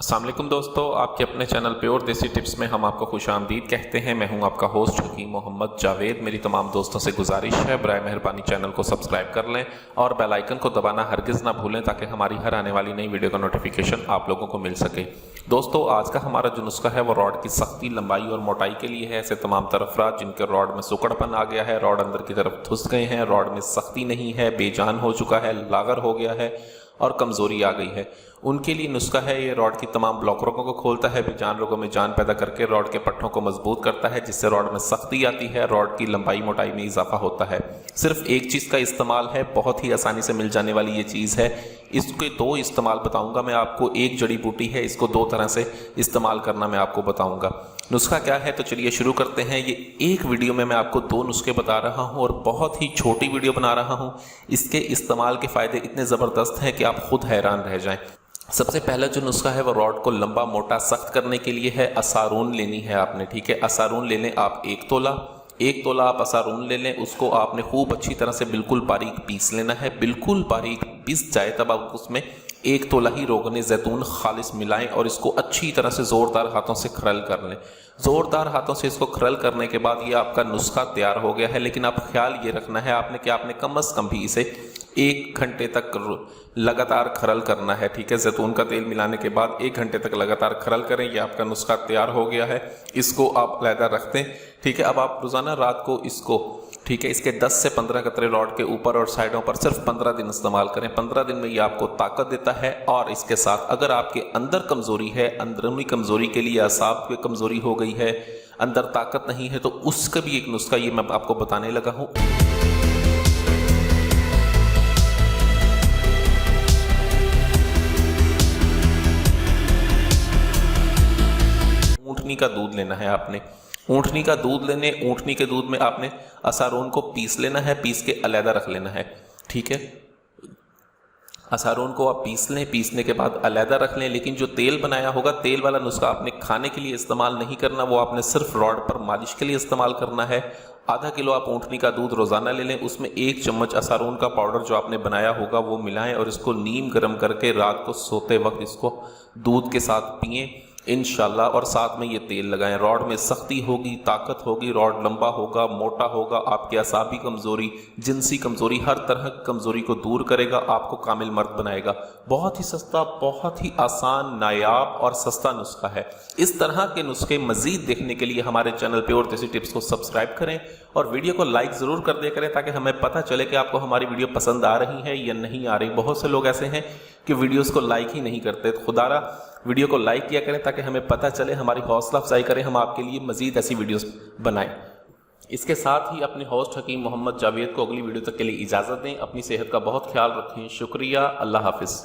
अस्सलाम वालेकुम दोस्तों, आपके अपने चैनल प्योर देसी टिप्स में हम आपको खुशामदीद कहते हैं। मैं हूं आपका होस्ट हकीम मोहम्मद जावेद। मेरी तमाम दोस्तों से गुजारिश है, बराए मेहरबानी चैनल को सब्सक्राइब कर लें और बेल आइकन को दबाना हरगिज़ ना भूलें ताकि हमारी हर आने वाली नई वीडियो का नोटिफिकेशन आप लोगों को मिल सके। दोस्तों, आज का हमारा जो नुस्खा है वो रॉड की सख्ती, लंबाई और मोटाई के लिए है। ऐसे तमाम तरफरात जिनके रॉड में सुकड़पन आ गया है, रॉड अंदर की तरफ धुस गए हैं, रॉड में सख्ती नहीं है, बेजान हो चुका है, लागर हो गया है और कमज़ोरी आ गई है, उनके लिए नुस्खा है। ये रॉड की तमाम ब्लॉक रोगों को खोलता है, बेजान रोगों में जान पैदा करके रॉड के पट्टों को मजबूत करता है, जिससे रॉड में सख्ती आती है, रॉड की लंबाई मोटाई में इजाफा होता है। सिर्फ एक चीज़ का इस्तेमाल है, बहुत ही आसानी से मिल जाने वाली ये चीज़ है। इसके दो इस्तेमाल बताऊंगा मैं आपको। एक जड़ी बूटी है, इसको दो तरह से इस्तेमाल करना मैं आपको बताऊंगा। नुस्खा क्या है तो चलिए शुरू करते हैं। ये एक वीडियो में मैं आपको दो नुस्खे बता रहा हूं और बहुत ही छोटी वीडियो बना रहा हूं। इसके इस्तेमाल के फ़ायदे इतने ज़बरदस्त हैं कि आप खुद हैरान रह जाएं। सबसे पहला जो नुस्खा है वो रॉड को लंबा मोटा सख्त करने के लिए है। असारून लेनी है आपने, ठीक है। असारून ले लें आप 1 तोला आप असारून ले लें। उसको आपने खूब अच्छी तरह से बिल्कुल बारीक पीस लेना है। बिल्कुल बारीक पीस जाए तब आप उसमें 1 तोला ही रोगने ज़ैतून खालिस मिलाएं और इसको अच्छी तरह से ज़ोरदार हाथों से खरल कर लें। ज़ोरदार हाथों से इसको खरल करने के बाद ये आपका नुस्खा तैयार हो गया है। लेकिन आप ख्याल ये रखना है आपने कि आपने कम अज़ कम भी इसे 1 घंटे तक लगातार खरल करना है, ठीक है। जैतून का तेल मिलाने के बाद 1 घंटे तक लगातार खरल करें। ये आपका नुस्खा तैयार हो गया है। इसको आप अलहदा रख दें, ठीक है। अब आप रोज़ाना रात को इसको, ठीक है, इसके 10 से 15 कतरे रॉड के ऊपर और साइडों पर सिर्फ 15 दिन इस्तेमाल करें। 15 दिन में ये आपको ताकत देता है। और इसके साथ अगर आपके अंदर कमज़ोरी है, अंदरूनी कमज़ोरी के लिए असाब की कमज़ोरी हो गई है, अंदर ताकत नहीं है, तो उसका भी एक नुस्खा ये मैं आपको बताने लगा हूँ। ऊँटनी का दूध लेना है आपने। ऊँटनी का दूध लेने, ऊँटनी के दूध में आपने असारून को पीस लेना है, पीस के अलहदा रख लेना है, ठीक है। असारून को आप पीस लें, पीसने के बाद अलहदा रख लें। लेकिन जो तेल बनाया होगा, तेल वाला नुस्खा आपने खाने के लिए इस्तेमाल नहीं करना, वो आपने सिर्फ रॉड पर मालिश के लिए इस्तेमाल करना है। आधा किलो आप ऊँटनी का दूध रोज़ाना ले लें। उसमें 1 चम्मच असारून का पाउडर जो आपने बनाया होगा वो मिलाएं और इसको नीम गर्म करके रात को सोते वक्त इसको दूध के साथ पिएं इंशाल्लाह। और साथ में ये तेल लगाएं। रॉड में सख्ती होगी, ताकत होगी, रॉड लंबा होगा, मोटा होगा, आपकी असाबी कमज़ोरी, जिनसी कमज़ोरी, हर तरह की कमज़ोरी को दूर करेगा, आपको कामिल मर्द बनाएगा। बहुत ही सस्ता, बहुत ही आसान, नायाब और सस्ता नुस्खा है। इस तरह के नुस्खे मज़ीद देखने के लिए हमारे चैनल प्योर देसी टिप्स को सब्सक्राइब करें और वीडियो को लाइक ज़रूर कर दिया करें ताकि हमें पता चले कि आपको हमारी वीडियो पसंद आ रही है या नहीं आ रही। बहुत से लोग ऐसे हैं कि वीडियोस को लाइक ही नहीं करते। खुदारा वीडियो को लाइक किया करें ताकि हमें पता चले, हमारी हौसला अफजाई करें, हम आपके लिए मज़ीद ऐसी वीडियोस बनाएं। इसके साथ ही अपने होस्ट हकीम मोहम्मद जावेद को अगली वीडियो तक के लिए इजाज़त दें। अपनी सेहत का बहुत ख्याल रखें। शुक्रिया। अल्लाह हाफिज़।